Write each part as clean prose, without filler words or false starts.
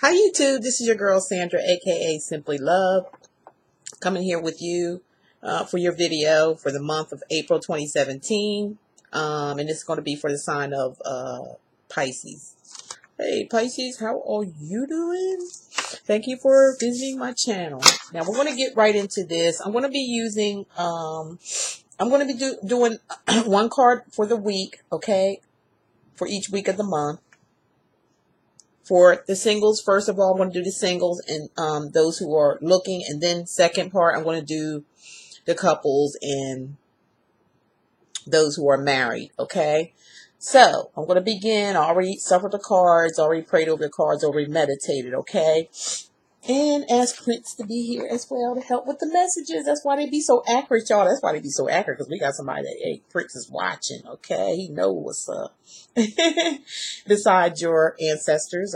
Hi YouTube, this is your girl Sandra, aka Simply Love, coming here with you for your video for the month of April 2017, and it's going to be for the sign of Pisces. Hey Pisces, how are you doing? Thank you for visiting my channel. Now we're going to get right into this. I'm going to be using, I'm going to be doing one card for the week, okay, for each week of the month. For the singles, first of all, I'm going to do the singles and those who are looking. And then second part, I'm going to do the couples and those who are married. Okay. So I'm going to begin. I already suffered the cards, already prayed over the cards, already meditated. Okay. And ask Prince to be here as well to help with the messages. That's why they be so accurate, y'all. That's why they be so accurate, because we got somebody that, hey, Prince is watching, okay? He knows what's up. Besides your ancestors,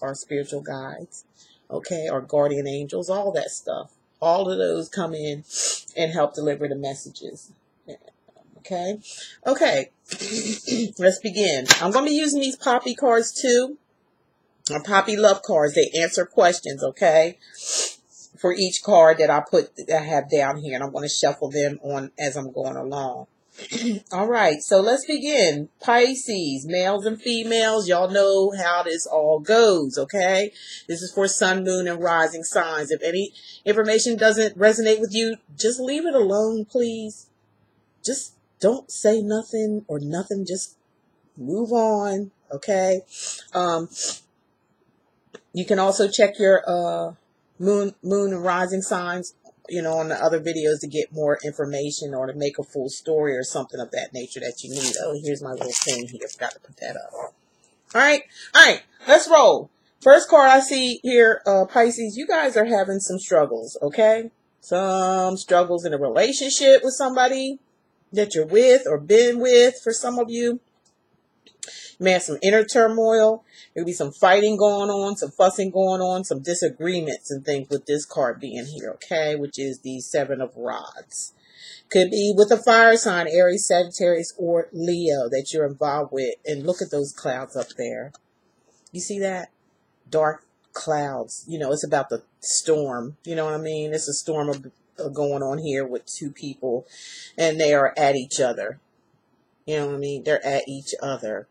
our spiritual guides, okay, our guardian angels, all that stuff. All of those come in and help deliver the messages. Okay? Okay. Let's begin. I'm going to be using these poppy cards too. Poppy love cards. They answer questions, okay, for each card that I have down here, and I'm going to shuffle them on as I'm going along. All right, so let's begin. Pisces, males and females, y'all know how this all goes, okay? This is for sun, moon, and rising signs. If any information doesn't resonate with you, just leave it alone, please. Just don't say nothing or nothing. Just move on, okay? You can also check your moon and rising signs, you know, on the other videos to get more information or to make a full story or something of that nature that you need. Oh, here's my little thing here. Forgot to put that up. All right. Let's roll. First card I see here, Pisces, you guys are having some struggles, okay? Some struggles in a relationship with somebody that you're with or been with for some of you. You may have some inner turmoil. There could be some fighting going on, some fussing going on, some disagreements and things with this card being here, okay? Which is the Seven of Rods. Could be with a fire sign, Aries, Sagittarius, or Leo that you're involved with. And look at those clouds up there. You see that? Dark clouds. You know, it's about the storm. You know what I mean? It's a storm going on here with two people. And they are at each other. You know what I mean? They're at each other.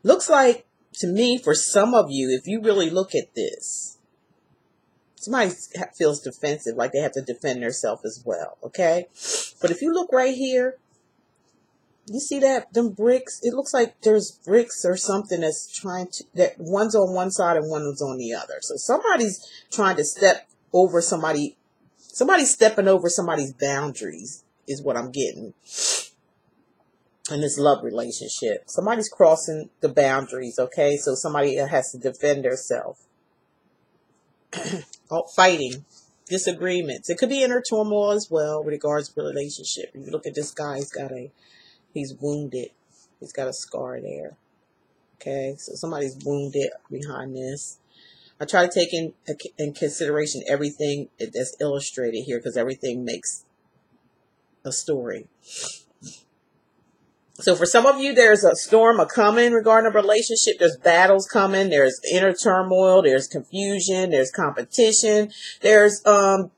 Looks like to me, for some of you, if you really look at this, somebody feels defensive, like they have to defend themselves as well, okay? But if you look right here, you see that, them bricks? It looks like there's bricks or something that's trying to, that one's on one side and one's on the other. So somebody's trying to step over somebody's stepping over somebody's boundaries is what I'm getting. In this love relationship, somebody's crossing the boundaries, okay? So somebody has to defend themselves. Fighting, disagreements. It could be inner turmoil as well with regards to relationship. If you look at this guy, he's wounded. He's got a scar there, okay? So somebody's wounded behind this. I try to take in consideration everything that's illustrated here, because everything makes a story. So for some of you, there's a storm coming regarding a relationship. There's battles coming. There's inner turmoil. There's confusion. There's competition. There's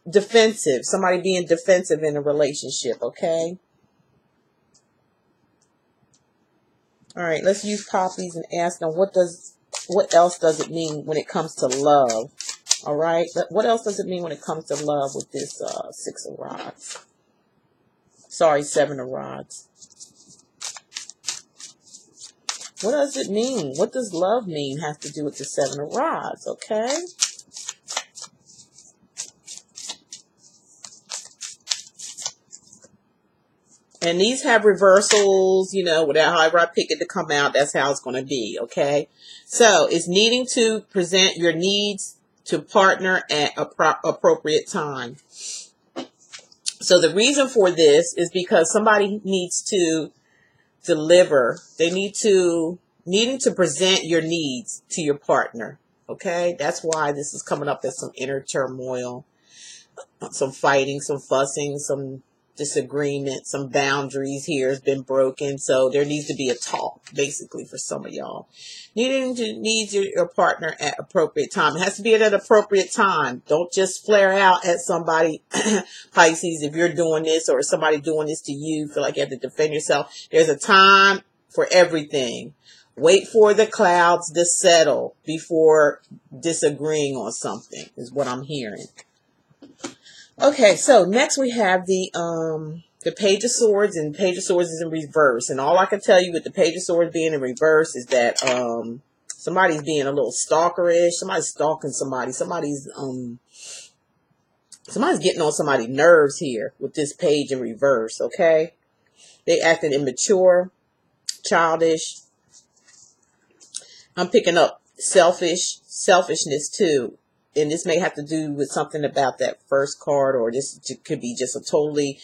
defensive. Somebody being defensive in a relationship, okay? All right, let's use poppies and ask them what else does it mean when it comes to love? All right, what else does it mean when it comes to love with this Six of Rods? Sorry, Seven of Rods. What does it mean? What does love mean? Has to do with the Seven of Rods, okay? And these have reversals, you know, however I pick it to come out, that's how it's going to be, okay? So it's needing to present your needs to partner at appropriate time. So the reason for this is because somebody needs to deliver. They needing to present your needs to your partner. Okay, that's why this is coming up as some inner turmoil, some fighting, some fussing, some disagreement, some boundaries here has been broken. So there needs to be a talk, basically, for some of y'all. Need your partner at appropriate time. It has to be at an appropriate time. Don't just flare out at somebody, Pisces, if you're doing this or somebody doing this to you, feel like you have to defend yourself. There's a time for everything. Wait for the clouds to settle before disagreeing on something, is what I'm hearing. Okay, so next we have the Page of Swords, and Page of Swords is in reverse. And all I can tell you with the Page of Swords being in reverse is that somebody's being a little stalkerish. Somebody's stalking somebody. Somebody's getting on somebody's nerves here with this page in reverse, okay? They acting immature, childish. I'm picking up selfishness too. And this may have to do with something about that first card, or this could be just a totally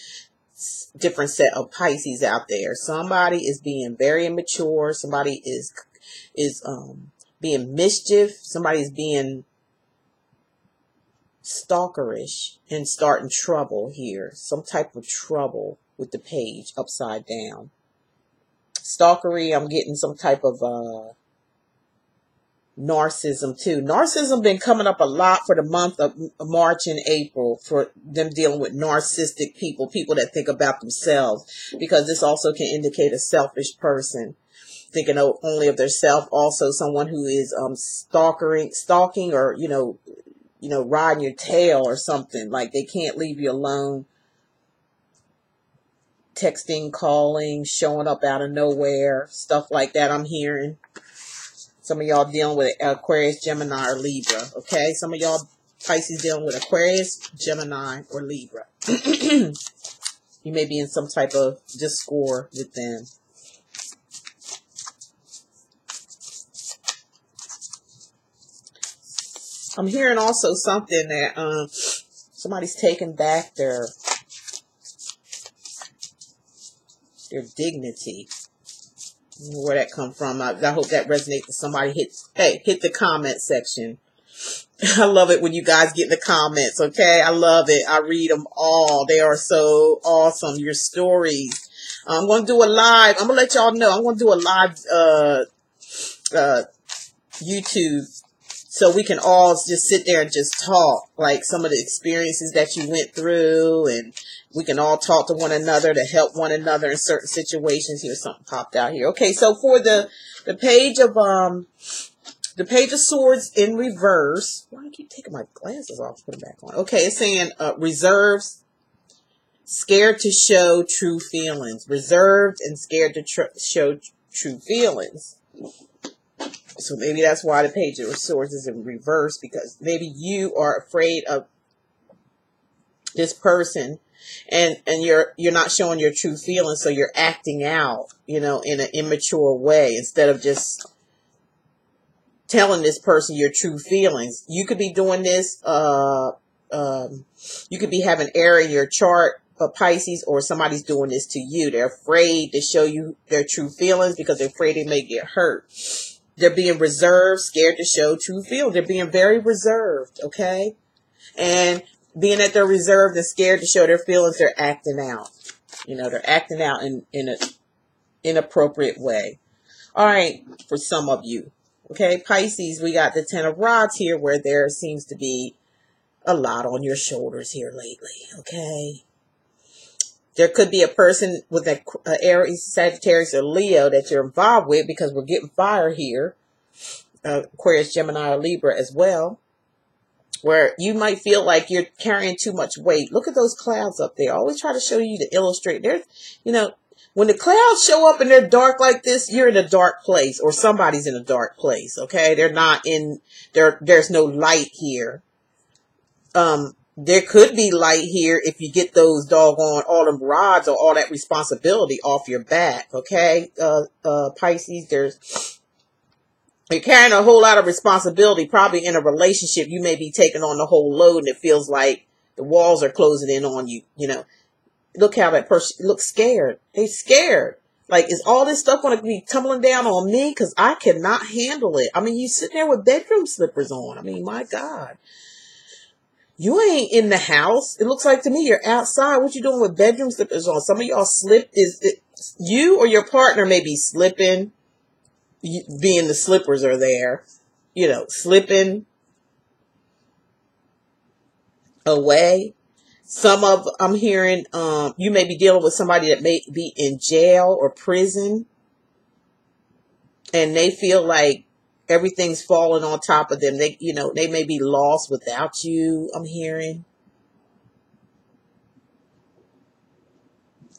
different set of Pisces out there. Somebody is being very immature. Somebody is being mischief. Somebody is being stalkerish and starting trouble here. Some type of trouble with the page upside down. Stalkery, I'm getting some type of narcissism too. Narcissism been coming up a lot for the month of March and April, for them dealing with narcissistic people that think about themselves, because this also can indicate a selfish person thinking only of their self. Also someone who is stalking or you know riding your tail or something, like they can't leave you alone. Texting, calling, showing up out of nowhere, stuff like that I'm hearing. Some of y'all dealing with Aquarius, Gemini, or Libra. Okay? Some of y'all Pisces dealing with Aquarius, Gemini, or Libra. You may be in some type of discord with them. I'm hearing also something that somebody's taking back their dignity. Where that come from? I hope that resonates with somebody. Hit the comment section. I love it when you guys get in the comments. Okay, I love it. I read them all. They are so awesome. Your stories. I'm going to do a live. I'm going to let y'all know. I'm going to do a live YouTube, so we can all just sit there and just talk, like some of the experiences that you went through, and we can all talk to one another to help one another in certain situations. Here's something popped out here. Okay, so for the Page of Swords in reverse. Why do I keep taking my glasses off? Put them back on. Okay, it's saying reserves, scared to show true feelings. Reserved and scared to show true feelings. So maybe that's why the Page of Swords is in reverse, because maybe you are afraid of this person. And you're not showing your true feelings, so you're acting out, in an immature way, instead of just telling this person your true feelings. You could be doing this, you could be having error in your chart, Pisces, or somebody's doing this to you. They're afraid to show you their true feelings because they're afraid they may get hurt. They're being reserved, scared to show true feelings. They're being very reserved, okay? And being that they're reserved and scared to show their feelings, they're acting out. They're acting out in an inappropriate way. All right, for some of you. Okay, Pisces, we got the Ten of Rods here, where there seems to be a lot on your shoulders here lately. Okay. There could be a person with an Aries, Sagittarius, or Leo that you're involved with, because we're getting fire here. Aquarius, Gemini, or Libra as well. Where you might feel like you're carrying too much weight. Look at those clouds up there. I always try to show you to illustrate. When the clouds show up and they're dark like this, you're in a dark place, or somebody's in a dark place. Okay, they're not in there. There's no light here. There could be light here if you get those doggone all them rods or all that responsibility off your back. Okay, Pisces, you're carrying a whole lot of responsibility. Probably in a relationship, you may be taking on the whole load, and it feels like the walls are closing in on you. Look how that person looks scared. They're scared. Like, is all this stuff going to be tumbling down on me? Because I cannot handle it. I mean, you sitting there with bedroom slippers on. I mean, my God. You ain't in the house. It looks like to me you're outside. What you doing with bedroom slippers on? Some of y'all slip. Is it you or your partner may be slipping, being the slippers are there, you know, slipping away. I'm hearing, you may be dealing with somebody that may be in jail or prison, and they feel like everything's falling on top of them. They, you know, they may be lost without you. I'm hearing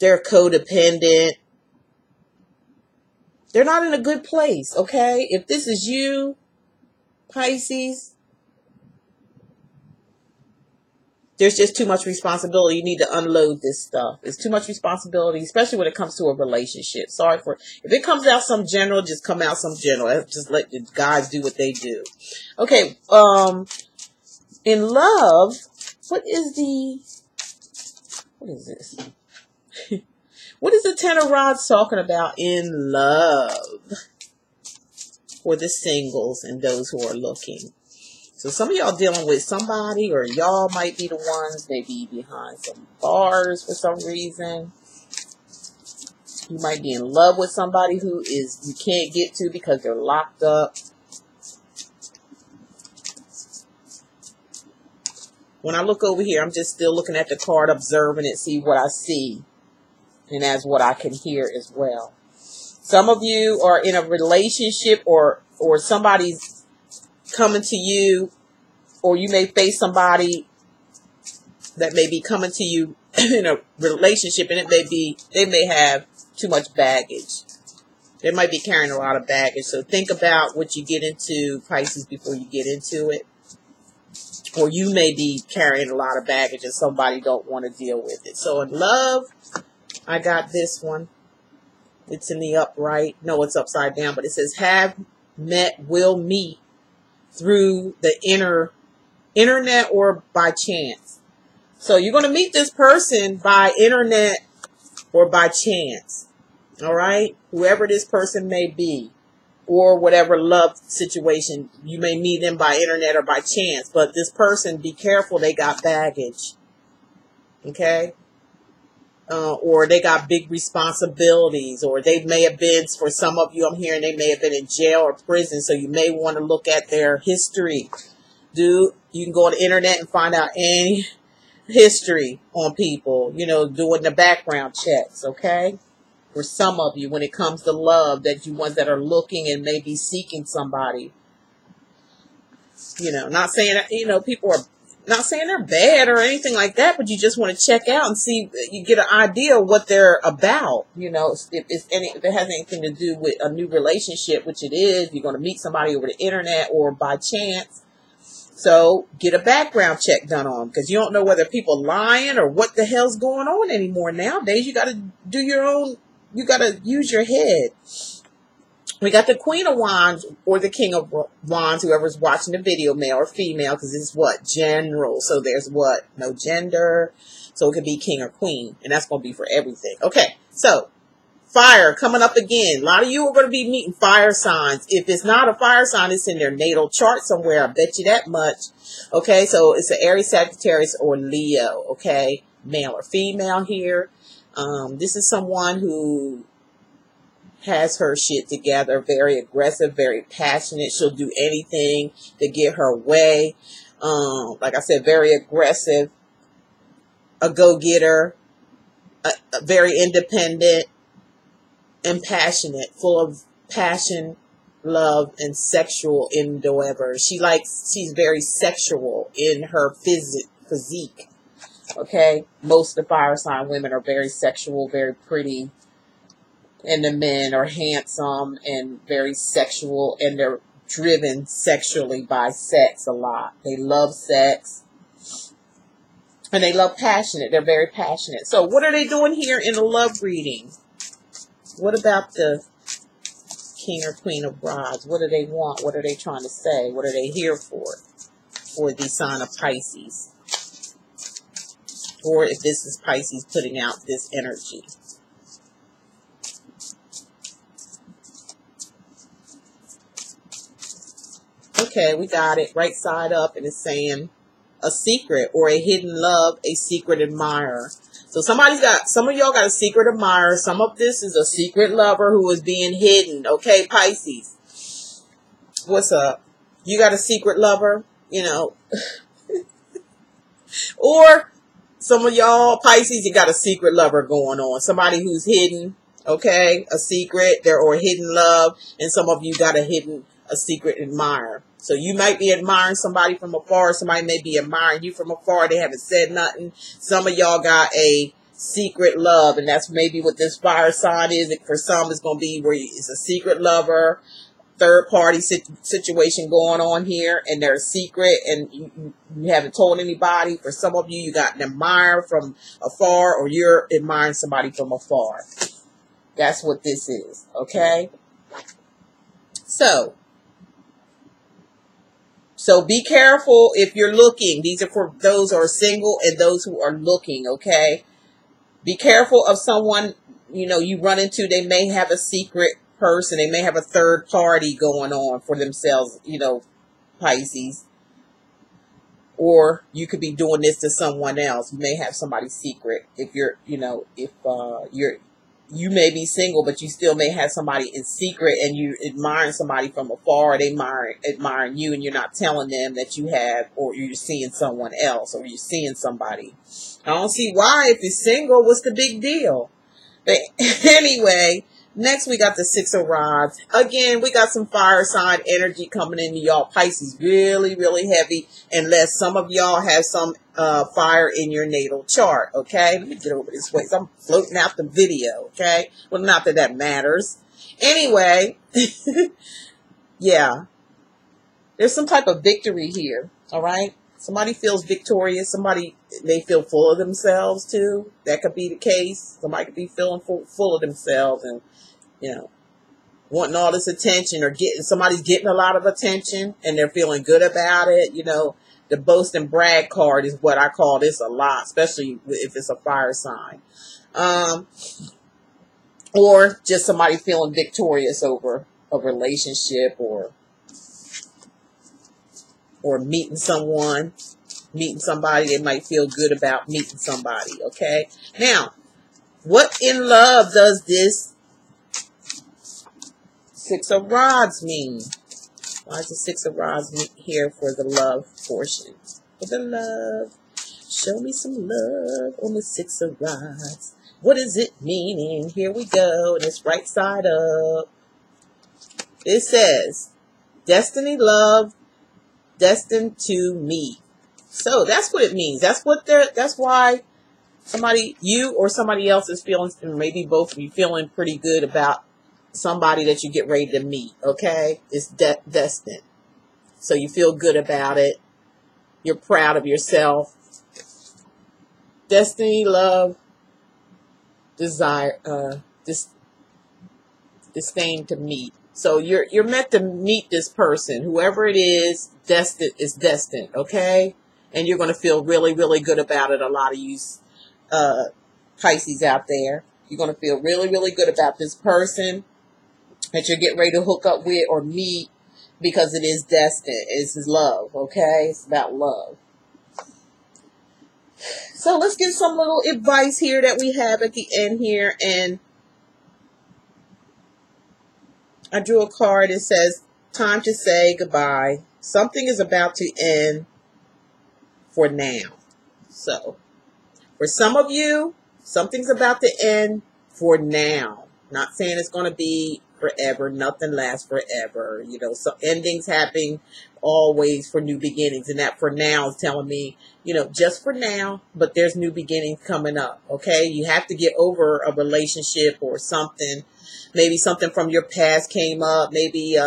they're codependent. They're not in a good place. Okay. If this is you, Pisces, there's just too much responsibility. You need to unload this stuff. It's too much responsibility, especially when it comes to a relationship. Sorry for, if it comes out some general, just come out some general. Just let the guys do what they do. Okay. In love, what is this? What is the Ten of Rods talking about in love for the singles and those who are looking? So some of y'all dealing with somebody, or y'all might be the ones maybe behind some bars for some reason. You might be in love with somebody who is you can't get to because they're locked up. When I look over here, I'm just still looking at the card, observing it, see what I see, and as what I can hear as well. Some of you are in a relationship, or somebody's coming to you, or you may face somebody that may be coming to you in a relationship, and they may have too much baggage. They might be carrying a lot of baggage. So think about what you get into, Pisces, before you get into it. Or you may be carrying a lot of baggage and somebody don't want to deal with it. So in love, I got this one. It's in the upright. No, it's upside down, but it says have met, will meet through the internet or by chance. So you're going to meet this person by internet or by chance. All right? Whoever this person may be, or whatever love situation, you may meet them by internet or by chance. But this person, be careful, they got baggage. Okay? Or they got big responsibilities, or they may have been, for some of you I'm hearing, they may have been in jail or prison, so you may want to look at their history. You can go on the internet and find out any history on people, you know, doing the background checks, okay? For some of you, when it comes to love, that you ones that are looking and maybe seeking somebody, you know, not saying, you know, people are not saying they're bad or anything like that, but you just want to check out and see, you get an idea of what they're about, you know, if it has anything to do with a new relationship, which it is. You're going to meet somebody over the internet or by chance. So get a background check done on them, because you don't know whether people lying or what the hell's going on anymore. Nowadays, you got to do your own. You got to use your head. We got the Queen of Wands or the King of Wands, whoever's watching the video, male or female, because it's what? General. So there's what? No gender. So it could be king or queen, and that's going to be for everything. Okay, so fire coming up again. A lot of you are going to be meeting fire signs. If it's not a fire sign, it's in their natal chart somewhere. I bet you that much. Okay, so it's an Aries, Sagittarius, or Leo. Okay, male or female here. This is someone who has her shit together, very aggressive, very passionate. She'll do anything to get her way. Like I said, very aggressive, a go-getter, very independent and passionate, full of passion, love, and sexual endeavor. She's very sexual in her physique. Okay, most of the fire sign women are very sexual, very pretty, and the men are handsome and very sexual, and they're driven sexually by sex a lot. They love sex, and they love passionate. They're very passionate. So what are they doing here in a love reading? What about the King or Queen of Rods? What do they want? What are they trying to say? What are they here for the sign of Pisces? Or if this is Pisces putting out this energy. Okay, we got it. Right side up, and it's saying a secret or a hidden love, a secret admirer. So some of y'all got a secret admirer. Some of this is a secret lover who is being hidden. Okay, Pisces. What's up? You got a secret lover, you know. Or some of y'all, Pisces, you got a secret lover going on. Somebody who's hidden, okay? A secret, or a hidden love. And some of you got a secret admirer. So you might be admiring somebody from afar. Somebody may be admiring you from afar. They haven't said nothing. Some of y'all got a secret love. And that's maybe what this fire sign is. For some, it's going to be where it's a secret lover, third party situation going on here. And they're a secret. And you haven't told anybody. For some of you, you got an admirer from afar. Or you're admiring somebody from afar. That's what this is. Okay? So be careful if you're looking. These are for those who are single and those who are looking, okay? Be careful of someone, you know, you run into. They may have a secret person. They may have a third party going on for themselves, you know, Pisces. Or you could be doing this to someone else. You may have somebody secret. If you're, you know, you may be single, but you still may have somebody in secret and you admiring somebody from afar. They admiring you and you're not telling them that you have, or you're seeing someone else, or you're seeing somebody. I don't see why. If you're single, what's the big deal? But anyway, next we got the Six of Rods. Again, we got some fire sign energy coming into y'all. Pisces, really, really heavy, unless some of y'all have some fire in your natal chart, okay? Let me get over this way. So I'm floating out the video, okay? Well, not that that matters. Anyway, yeah. There's some type of victory here, all right? Somebody feels victorious. Somebody may feel full of themselves, too. That could be the case. Somebody could be feeling full of themselves and, you know, wanting all this attention, or somebody's getting a lot of attention and they're feeling good about it, you know. The boast and brag card is what I call this a lot, especially if it's a fire sign. Or just somebody feeling victorious over a relationship, or meeting somebody. They might feel good about meeting somebody, okay? Now, what in love does this Six of Rods mean? Why is the Six of Rods here for the love portion? For the love. Show me some love on the Six of Rods. What is it meaning? Here we go. And it's right side up. It says, destiny, love, destined to meet. So that's what it means. That's why you or somebody else is feeling, maybe both of you, feeling pretty good about somebody that you get ready to meet, okay? It's destined. So you feel good about it. You're proud of yourself. Destiny, love, desire, disdain to meet. So you're meant to meet this person. Whoever it is destined, okay? And you're going to feel really, really good about it. A lot of you Pisces out there. You're going to feel really, really good about this person that you're getting ready to hook up with or meet, because it is destined. It's love, okay? It's about love. So let's get some little advice here that we have at the end here. And I drew a card. It says, time to say goodbye. Something is about to end for now. So for some of you, something's about to end for now. Not saying it's going to be forever. Nothing lasts forever. You know, so endings happen always for new beginnings. And that for now is telling me, you know, just for now, but there's new beginnings coming up. Okay. You have to get over a relationship or something. Maybe something from your past came up. Maybe,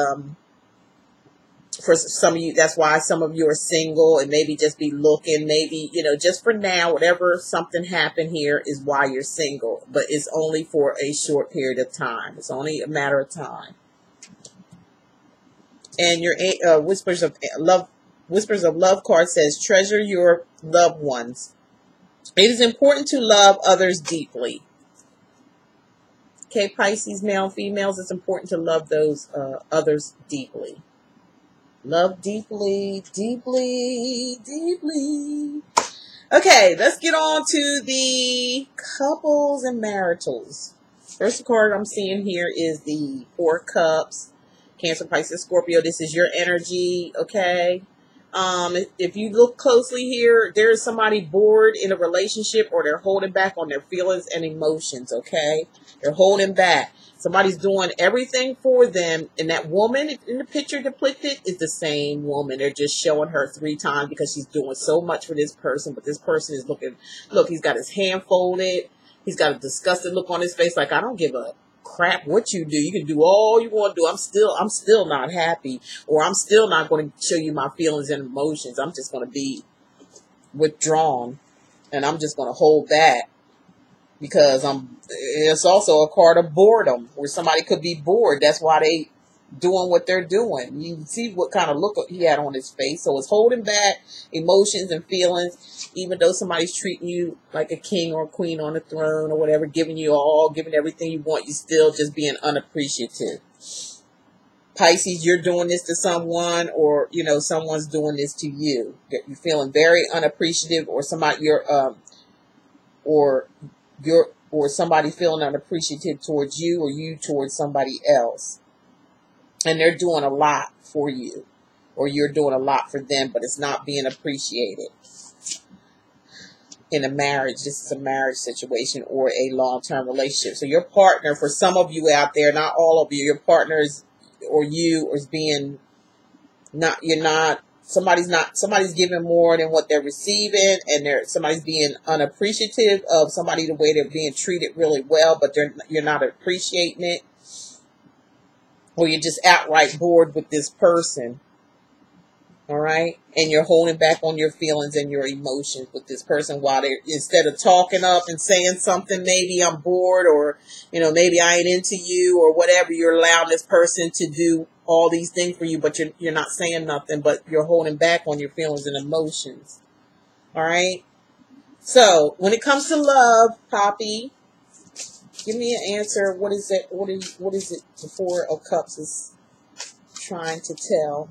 for some of you, that's why some of you are single, and maybe just be looking. Maybe, you know, just for now, whatever something happened here is why you're single, but it's only for a short period of time. It's only a matter of time. And your Whispers of Love card says, treasure your loved ones. It is important to love others deeply. Okay, Pisces, male and females, it's important to love those others deeply. Love deeply, deeply, deeply. Okay, let's get on to the couples and maritals. First card I'm seeing here is the Four Cups. Cancer, Pisces, Scorpio. This is your energy, okay? If you look closely here, there is somebody bored in a relationship, or they're holding back on their feelings and emotions, okay? They're holding back. Somebody's doing everything for them, and that woman in the picture depicted is the same woman. They're just showing her 3 times because she's doing so much for this person, but this person is looking, look, he's got his hand folded. He's got a disgusted look on his face like, I don't give a crap what you do. You can do all you want to do. I'm still not happy, or I'm still not going to show you my feelings and emotions. I'm just going to be withdrawn, and I'm just going to hold back because it's also a card of boredom, where somebody could be bored. That's why they doing what they're doing. You see what kind of look he had on his face. So it's holding back emotions and feelings, even though somebody's treating you like a king or a queen on a throne or whatever, giving everything you want. You still just being unappreciative. Pisces, you're doing this to someone, or someone's doing this to you. You're feeling very unappreciative, or or somebody feeling unappreciative towards you, or you towards somebody else. And they're doing a lot for you, or you're doing a lot for them, but it's not being appreciated. In a marriage, this is a marriage situation or a long-term relationship. So your partner, for some of you out there, not all of you, your partners or you is being somebody's giving more than what they're receiving, and somebody's being unappreciative of somebody, the way they're being treated really well, but you're not appreciating it. Or you're just outright bored with this person. All right? And you're holding back on your feelings and your emotions with this person, while instead of talking up and saying something, maybe I'm bored, or, maybe I ain't into you, or whatever, you're allowing this person to do all these things for you, but you're not saying nothing, but you're holding back on your feelings and emotions. All right? So when it comes to love, Poppy, give me an answer. What is it? What is it? The Four of Cups is trying to tell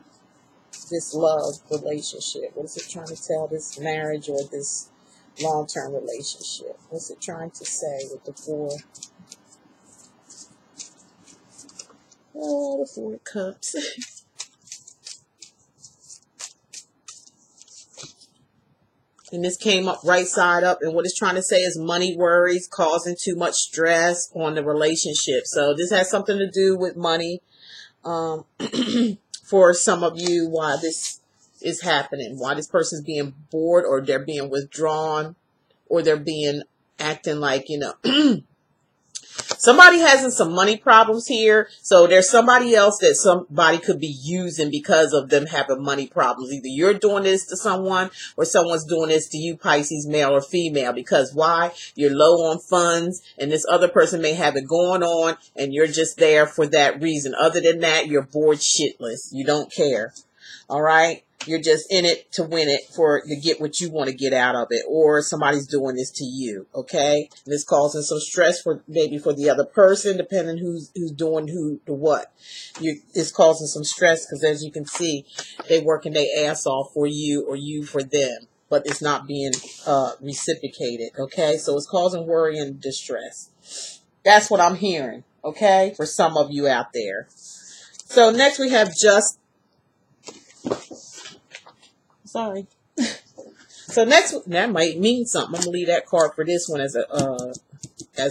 this love relationship. What is it trying to tell this marriage or this long-term relationship? What's it trying to say with the Four? Oh, the Four of Cups. And this came up right side up. And what it's trying to say is money worries causing too much stress on the relationship. So this has something to do with money. For some of you, why this is happening. Why this person's being bored, or they're being withdrawn, or they're being acting like, somebody having some money problems here. So there's somebody else that somebody could be using because of them having money problems. Either you're doing this to someone, or someone's doing this to you, Pisces, male or female. Because why? You're low on funds, and this other person may have it going on, and you're just there for that reason. Other than that, you're bored shitless. You don't care. All right? You're just in it to win it, to get what you want to get out of it, or somebody's doing this to you, okay? And it's causing some stress maybe for the other person, depending who's doing who to what. It's causing some stress because, as you can see, they working their ass off for you, or you for them, but it's not being reciprocated, okay? So it's causing worry and distress. That's what I'm hearing, okay, for some of you out there. So next we have Sorry. So next, that might mean something. I'm gonna leave that card for this one as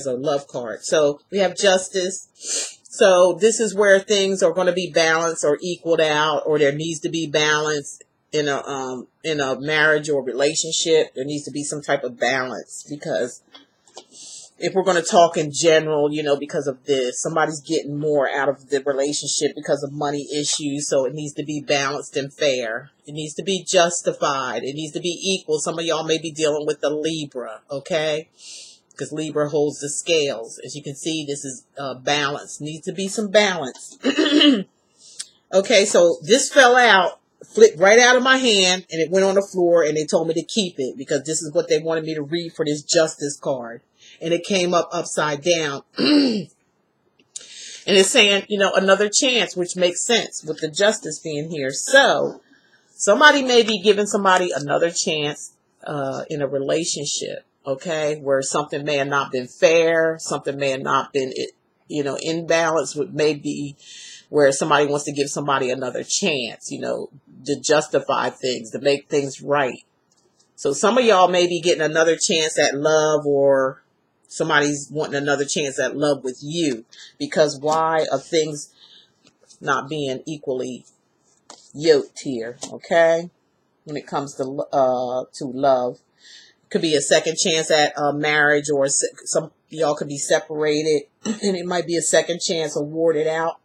a love card. So we have Justice. So this is where things are going to be balanced or equaled out, or there needs to be balance in a marriage or relationship. There needs to be some type of balance, because if we're going to talk in general, because of this, somebody's getting more out of the relationship because of money issues. So it needs to be balanced and fair. It needs to be justified. It needs to be equal. Some of y'all may be dealing with the Libra, okay? Because Libra holds the scales. As you can see, this is balance. Needs to be some balance. Okay, so this fell out, flipped right out of my hand, and it went on the floor, and they told me to keep it because this is what they wanted me to read for this Justice card. And it came up upside down. And it's saying, you know, another chance, which makes sense with the justice being here. So somebody may be giving somebody another chance in a relationship, okay, where something may have not been fair, something may have not been, you know, in balance with maybe where somebody wants to give somebody another chance, you know, to justify things, to make things right. So some of y'all may be getting another chance at love, or somebody's wanting another chance at love with you, because why of things not being equally yoked here, okay? When it comes to love, could be a second chance at marriage, or some y'all could be separated, and it might be a second chance awarded out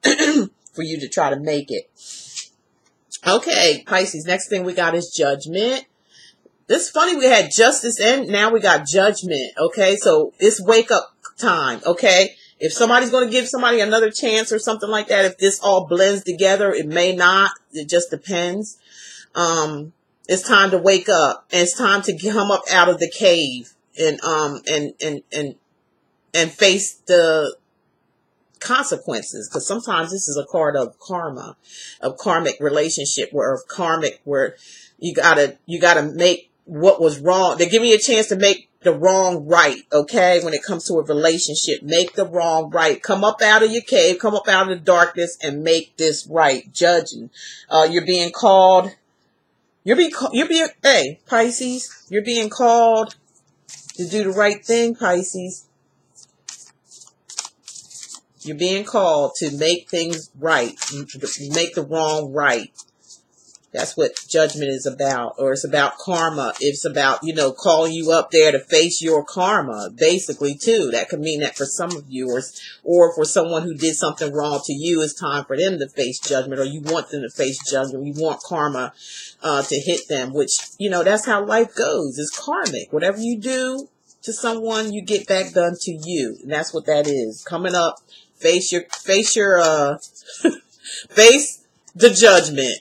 for you to try to make it. Okay, Pisces. Next thing we got is judgment. It's funny, we had justice and now we got judgment. Okay, so it's wake up time. Okay, if somebody's going to give somebody another chance or something like that, if this all blends together, it may not. It just depends. It's time to wake up, and it's time to come up out of the cave and face the consequences, because sometimes this is a card of karma, of karmic relationship, where you gotta make what was wrong. They give me a chance to make the wrong right. Okay, when it comes to a relationship, make the wrong right. Come up out of your cave, come up out of the darkness, and make this right. Judging, you're being called. Hey, Pisces, you're being called to do the right thing, Pisces. You're being called to make things right, make the wrong right. That's what judgment is about, or it's about karma. It's about, you know, calling you up there to face your karma, basically, too. That could mean that for some of you, or for someone who did something wrong to you, it's time for them to face judgment, or you want them to face judgment. You want karma to hit them, which, you know, that's how life goes. It's karmic. Whatever you do to someone, you get back done to you. And that's what that is. Coming up, face the judgment.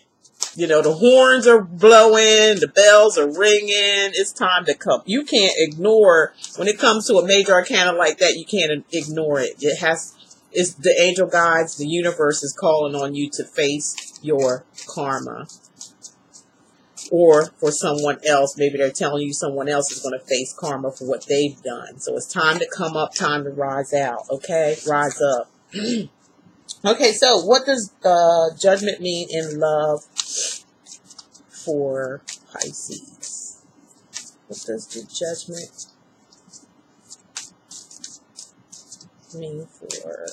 You know, the horns are blowing, the bells are ringing. It's time to come. You can't ignore, when it comes to a major arcana like that, you can't ignore it. It's the angel guides, the universe is calling on you to face your karma. Or for someone else, maybe they're telling you someone else is going to face karma for what they've done. So it's time to come up, time to rise out, okay? Rise up. Okay, so what does judgment mean in love for Pisces? What does the judgment mean for...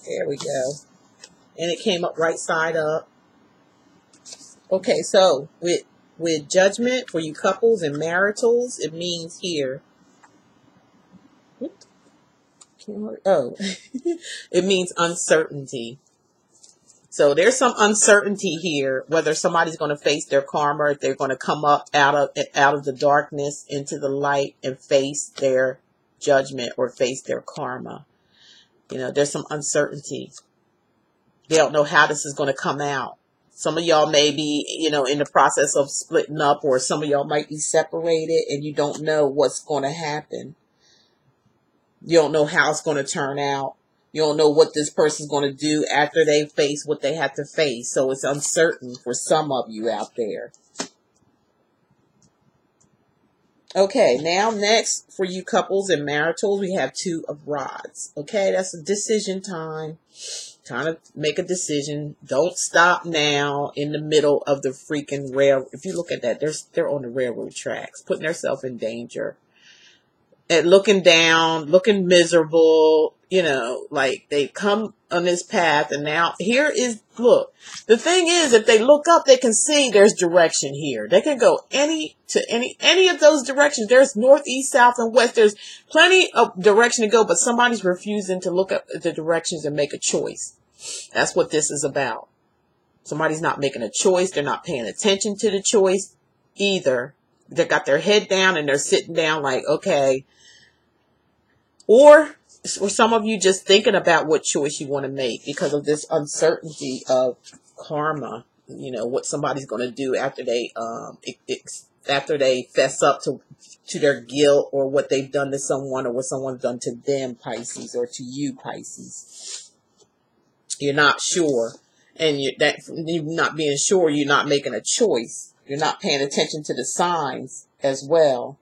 There we go. And it came up right side up. Okay, so with judgment for you couples and maritals, it means here... it means uncertainty. So there's some uncertainty here, whether somebody's going to face their karma, if they're going to come up out of the darkness into the light and face their judgment or face their karma. You know, there's some uncertainty. They don't know how this is going to come out. Some of y'all may be, you know, in the process of splitting up, or some of y'all might be separated and you don't know what's going to happen. You don't know how it's going to turn out. You don't know what this person's going to do after they face what they have to face. So it's uncertain for some of you out there. Okay, now next for you couples and maritals, we have Two of Rods. Okay, that's a decision time. Time to make a decision. Don't stop now in the middle of the freaking rail. If you look at that, they're on the railroad tracks, putting themselves in danger. And looking down, looking miserable, you know, like they come on this path, and now here is, look, the thing is, if they look up, they can see there's direction here. They can go any of those directions. There's north, east, south, and west. There's plenty of direction to go, but somebody's refusing to look up the directions and make a choice. That's what this is about. Somebody's not making a choice. They're not paying attention to the choice either. They got their head down and they're sitting down like, okay. Or some of you just thinking about what choice you want to make because of this uncertainty of karma. You know, what somebody's going to do after they fess up to their guilt, or what they've done to someone, or what someone's done to them, Pisces, or to you, Pisces. You're not sure. And you're not being sure, you're not making a choice. You're not paying attention to the signs as well.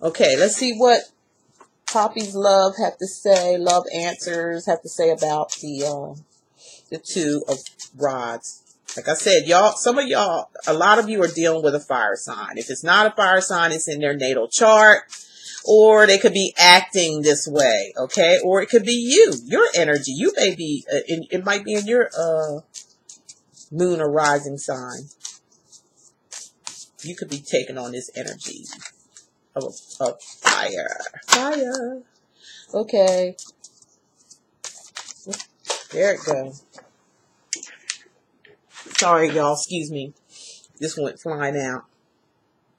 Okay, let's see what Poppy's love have to say. Love answers have to say about the Two of Rods. Like I said, y'all, some of y'all, a lot of you are dealing with a fire sign. If it's not a fire sign, it's in their natal chart. Or they could be acting this way, okay? Or it could be you, your energy. You may be, it might be in your moon or rising sign. You could be taking on this energy of fire. Fire. Okay. There it goes. Sorry, y'all. Excuse me. This went flying out.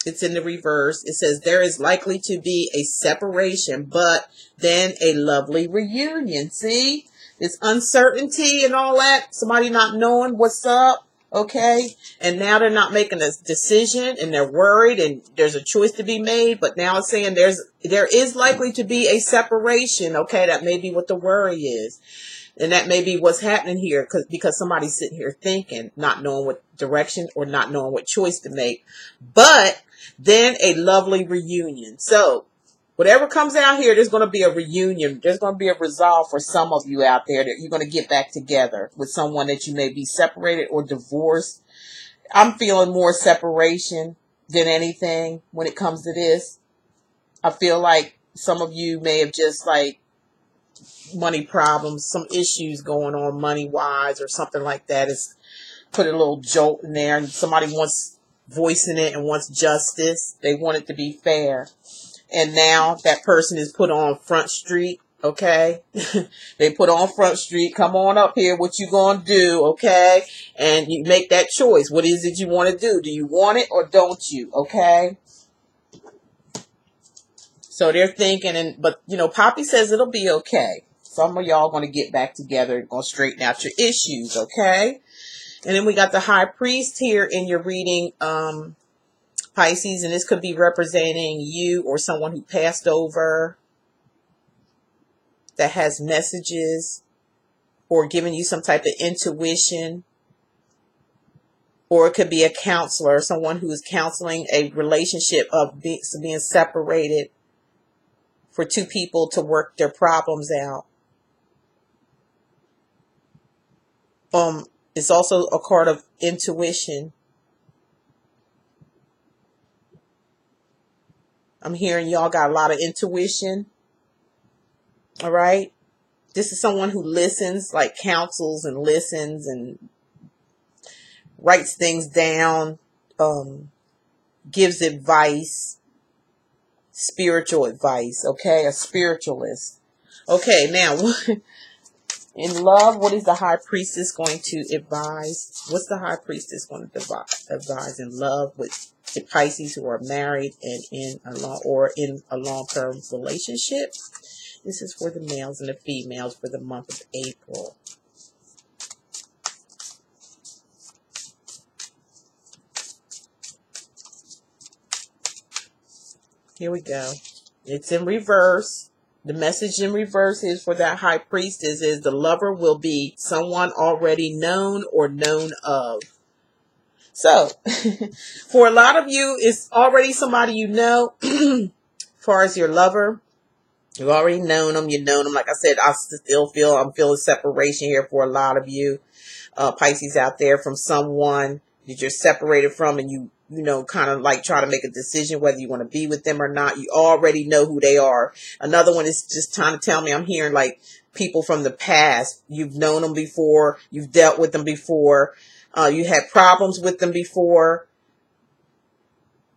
It's in the reverse. It says there is likely to be a separation, but then a lovely reunion. See? This uncertainty and all that. Somebody not knowing what's up. Okay? And now they're not making a decision and they're worried and there's a choice to be made. But now it's saying there is likely to be a separation. Okay? That may be what the worry is. And that may be what's happening here because somebody's sitting here thinking, not knowing what direction or not knowing what choice to make. But then a lovely reunion. So whatever comes out here, there's going to be a reunion. There's going to be a resolve for some of you out there that you're going to get back together with someone that you may be separated or divorced. I'm feeling more separation than anything when it comes to this. I feel like some of you may have just like money problems, some issues going on money wise or something like that. It's put a little jolt in there and somebody wants voicing it and wants justice. They want it to be fair. And now that person is put on Front Street. Okay. They put on Front Street. Come on up here. What you gonna do? Okay. And you make that choice. What is it you want to do? Do you want it or don't you? Okay. So they're thinking, but you know, Poppy says it'll be okay. Some of y'all going to get back together and going to straighten out your issues, okay? And then we got the High Priest here in your reading, Pisces, and this could be representing you or someone who passed over that has messages or giving you some type of intuition. Or it could be a counselor, someone who is counseling a relationship of being separated for two people to work their problems out. It's also a card of intuition. I'm hearing y'all got a lot of intuition. All right. This is someone who listens, like counsels and listens and writes things down, gives advice, spiritual advice. Okay. A spiritualist. Okay. Now, in love, what is the High Priestess going to advise? What's the High Priestess going to advise in love with the Pisces who are married and in a long-term relationship? This is for the males and the females for the month of April. Here we go. It's in reverse. The message in reverse is for that High Priestess is the lover will be someone already known or known of. So, for a lot of you, it's already somebody you know. As far as your lover, you've already known them. You've known them. Like I said, I'm feeling separation here for a lot of you, Pisces out there, from someone that you're separated from, and you know, kind of like try to make a decision whether you want to be with them or not. You already know who they are. Another one is just trying to tell me, I'm hearing like people from the past. You've known them before. You've dealt with them before. You had problems with them before,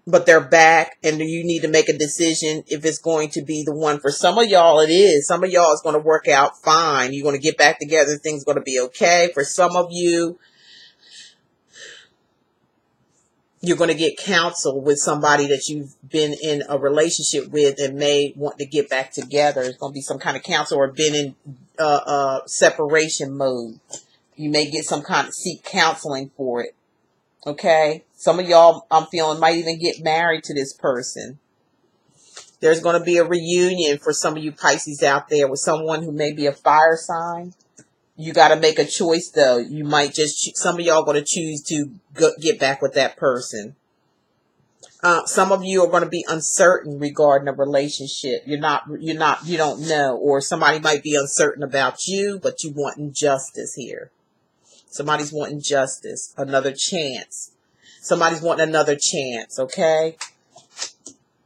but they're back and you need to make a decision if it's going to be the one. For some of y'all, it is. Some of y'all, it's going to work out fine. You're going to get back together. Things are going to be okay. For some of you, you're going to get counsel with somebody that you've been in a relationship with and may want to get back together. It's going to be some kind of counsel or been in separation mode. You may get some kind of seek counseling for it. Okay. Some of y'all, I'm feeling, might even get married to this person. There's going to be a reunion for some of you Pisces out there with someone who may be a fire sign. You got to make a choice, though. You might just, some of y'all going to choose to get back with that person. Some of you are going to be uncertain regarding a relationship. You don't know, or somebody might be uncertain about you, but you wanting justice here. Somebody's wanting justice, another chance. Somebody's wanting another chance, okay?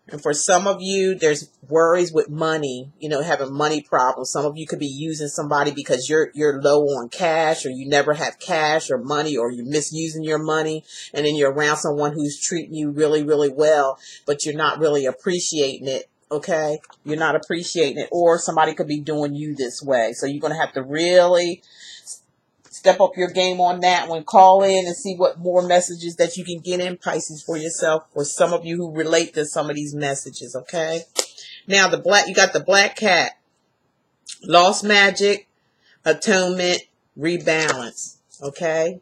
And for some of you, there's worries with money, you know, having money problems. Some of you could be using somebody because you're low on cash, or you never have cash or money, or you're misusing your money. And then you're around someone who's treating you really, really well, but you're not really appreciating it. Okay. You're not appreciating it, or somebody could be doing you this way. So you're going to have to really step up your game on that one. Call in and see what more messages that you can get in, Pisces, for yourself, for some of you who relate to some of these messages, okay? Now, you got the black cat. Lost magic, atonement, rebalance, okay?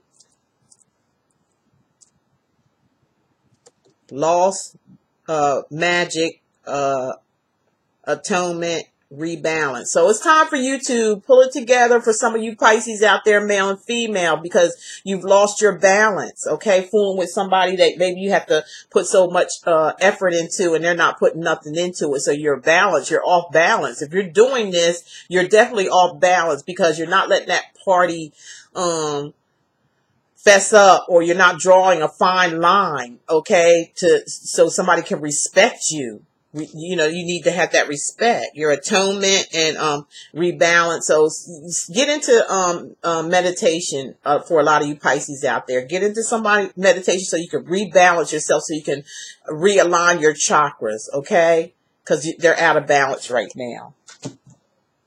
Lost magic, atonement, rebalance. So it's time for you to pull it together for some of you Pisces out there, male and female, because you've lost your balance, okay? Fooling with somebody that maybe you have to put so much effort into, and they're not putting nothing into it. So you're balanced. You're off balance. If you're doing this, you're definitely off balance, because you're not letting that party fess up, or you're not drawing a fine line, okay, so somebody can respect you. You know, you need to have that respect, your atonement and rebalance. So get into meditation for a lot of you Pisces out there. Get into meditation so you can rebalance yourself, so you can realign your chakras, okay? Because they're out of balance right now.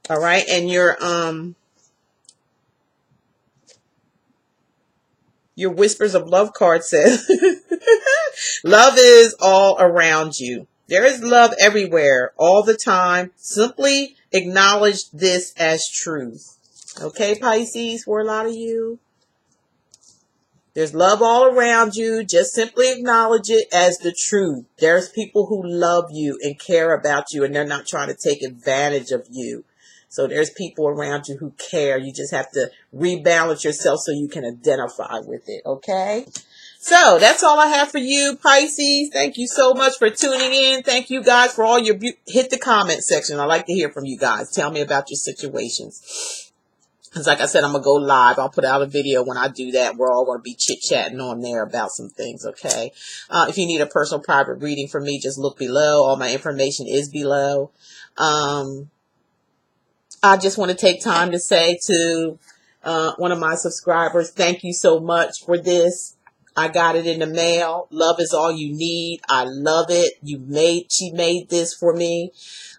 All right, and your Whispers of Love card says, love is all around you. There is love everywhere, all the time. Simply acknowledge this as truth. Okay, Pisces, for a lot of you. There's love all around you. Just simply acknowledge it as the truth. There's people who love you and care about you, and they're not trying to take advantage of you. So there's people around you who care. You just have to rebalance yourself so you can identify with it, okay? So that's all I have for you, Pisces. Thank you so much for tuning in. Thank you guys for all your hit the comment section. I like to hear from you guys. Tell me about your situations. Because like I said, I'm going to go live. I'll put out a video when I do that. We're all going to be chit-chatting on there about some things, okay? If you need a personal private reading from me, just look below. All my information is below. I just want to take time to say to one of my subscribers, thank you so much for this. I got it in the mail. Love is all you need. I love it. She made this for me.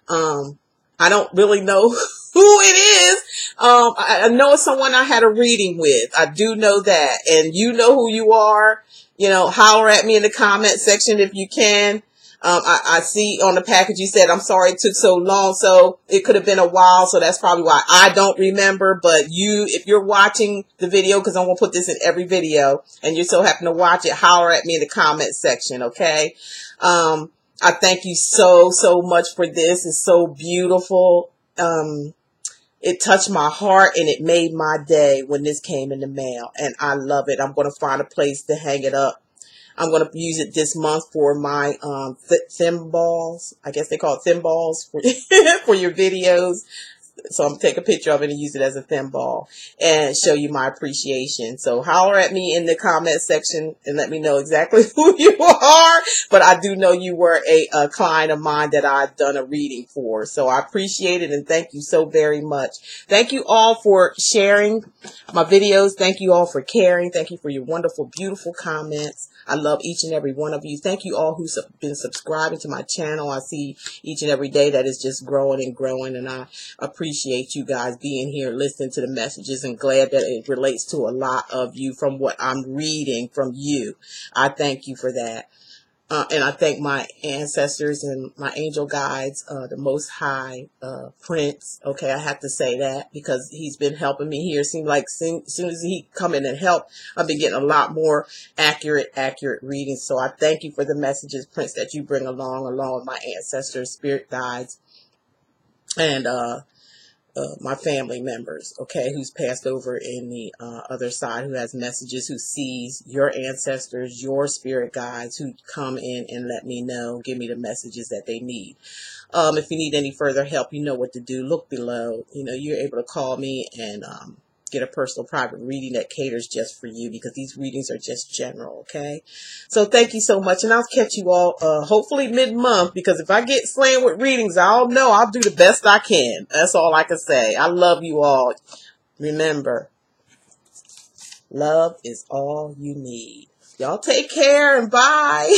I don't really know who it is. I know it's someone I had a reading with. I do know that. And you know who you are. You know, holler at me in the comment section if you can. I see on the package you said, I'm sorry it took so long. So it could have been a while. So that's probably why I don't remember. But if you're watching the video, because I'm going to put this in every video, and you so happen to watch it, holler at me in the comment section. Okay. I thank you so, so much for this. It's so beautiful. It touched my heart, and it made my day when this came in the mail, and I love it. I'm going to find a place to hang it up. I'm going to use it this month for my thimballs. I guess they call it thimballs for your videos. So I'm going to take a picture of it and use it as a thimble and show you my appreciation. So holler at me in the comment section and let me know exactly who you are. But I do know you were a client of mine that I've done a reading for. So I appreciate it, and thank you so very much. Thank you all for sharing my videos. Thank you all for caring. Thank you for your wonderful, beautiful comments. I love each and every one of you. Thank you all who's been subscribing to my channel. I see each and every day that is just growing and growing, and I appreciate you guys being here, listening to the messages, and glad that it relates to a lot of you from what I'm reading from you. I thank you for that. And I thank my ancestors and my angel guides, the Most High Prince. Okay, I have to say that because he's been helping me here. It seems like soon as he come in and help, I've been getting a lot more accurate readings. So I thank you for the messages, Prince, that you bring along with my ancestors, spirit guides, and my family members, okay, who's passed over in the other side, who has messages, who sees your ancestors, your spirit guides, who come in and let me know, give me the messages that they need. If you need any further help, you know what to do. Look below. You know, you're able to call me and get a personal private reading that caters just for you, because these readings are just general, okay? So thank you so much, and I'll catch you all hopefully mid-month, because if I get slammed with readings, I'll know I'll do the best I can. That's all I can say. I love you all. Remember, love is all you need. Y'all take care and bye.